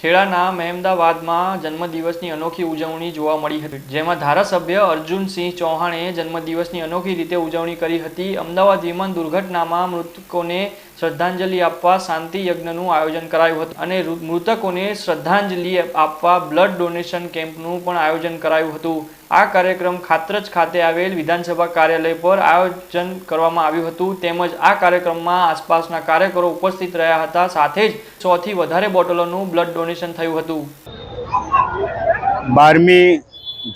ખેડાના મહેમદાવાદમાં જન્મદિવસની અનોખી ઉજવણી જોવા મળી હતી, જેમાં ધારાસભ્ય અર્જુનસિંહ ચૌહાણે જન્મદિવસની અનોખી રીતે ઉજવણી કરી હતી। અમદાવાદ વિમાન દુર્ઘટનામાં મૃતકોને શ્રદ્ધાંજલિ આપવા શાંતિ યજ્ઞનું આયોજન કરાયું હતું અને મૃતકોને શ્રદ્ધાંજલિ આપવા બ્લડ ડોનેશન કેમ્પનું પણ આયોજન કરાયું હતું। આ કાર્યક્રમ ખાતરજ ખાતે આવેલ વિધાનસભા કાર્યાલય પર આયોજન કરવામાં આવ્યું હતું, તેમજ આ કાર્યક્રમમાં આસપાસના કાર્યકરો ઉપસ્થિત રહ્યા હતા। સાથે જ 100 થી વધારે બોટલોનું બ્લડ ડોનેશન થયું હતું। 12મી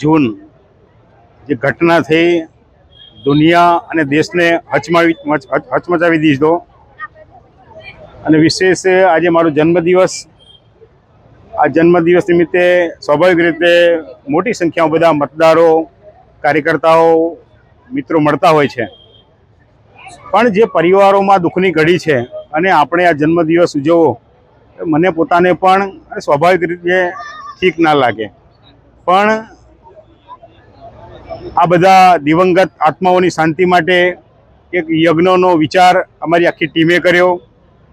જૂન જે ઘટના થઈ દુનિયા અને દેશને હચમચાવી દીધો અને વિશેષ આજે મારો જન્મદિવસ। આ જન્મદિવસ નિમિત્તે સ્વાભાવિક રીતે મોટી સંખ્યામાં બધા મતદારો, કાર્યકર્તાઓ, મિત્રો મળતા હોય છે, પણ જે પરિવારોમાં દુઃખની ઘડી છે અને આપણે આ જન્મદિવસ ઉજવવો મને પોતાને પણ સ્વાભાવિક રીતે ઠીક ના લાગે, પણ આ બધા દિવંગત આત્માઓની શાંતિ માટે એક યજ્ઞનો વિચાર અમારી આખી ટીમે કર્યો।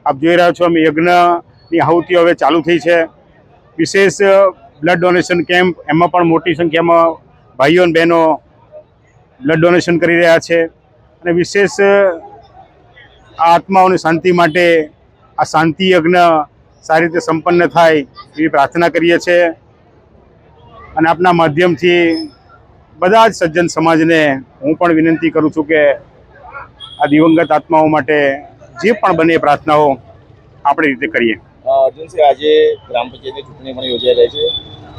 આપ જોઈ રહ્યા છો, અમે યજ્ઞની આહુતિઓ હવે ચાલુ થઈ છે। વિશેષ બ્લડ ડોનેશન કેમ્પ, એમાં પણ મોટી સંખ્યામાં ભાઈઓ અને બહેનો બ્લડ ડોનેશન કરી રહ્યા છે અને વિશેષ આ આત્માઓની શાંતિ માટે આ શાંતિ યજ્ઞ સારી રીતે સંપન્ન થાય એવી પ્રાર્થના કરીએ છીએ અને આપના માધ્યમથી બધા જ સજ્જન સમાજને હું પણ વિનંતી કરું છું કે આ દિવંગત આત્માઓ માટે જે પણ બને પ્રાર્થનાઓ આપણે રીતે કરીએ। અર્જુનસિંહ, આજે ગ્રામ પંચાયતની ચૂંટણી પણ યોજાઈ રહી છે,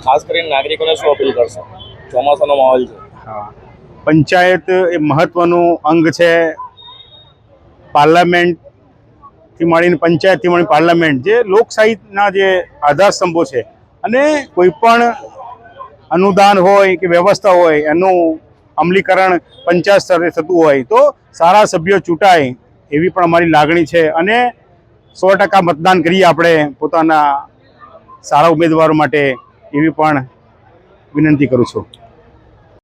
ખાસ કરીને નાગરિકોને શું અપીલ કરશો? ચોમાસાનો માહોલ છે। હા, પંચાયત એ મહત્વનું અંગ છે। પાર્લામેન્ટથી મળીને પંચાયતથી મળીને પાર્લામેન્ટ જે લોકશાહીના જે આધારસ્તંભો છે અને કોઈ પણ અનુદાન હોય કે વ્યવસ્થા હોય એનું અમલીકરણ પંચાયત સ્તરે થતું હોય તો સારા સભ્યો ચૂંટાય એવી પણ અમારી લાગણી છે અને 100% મતદાન કરીએ આપણે પોતાના સારા ઉમેદવારો માટે એવી પણ વિનંતી કરું છું।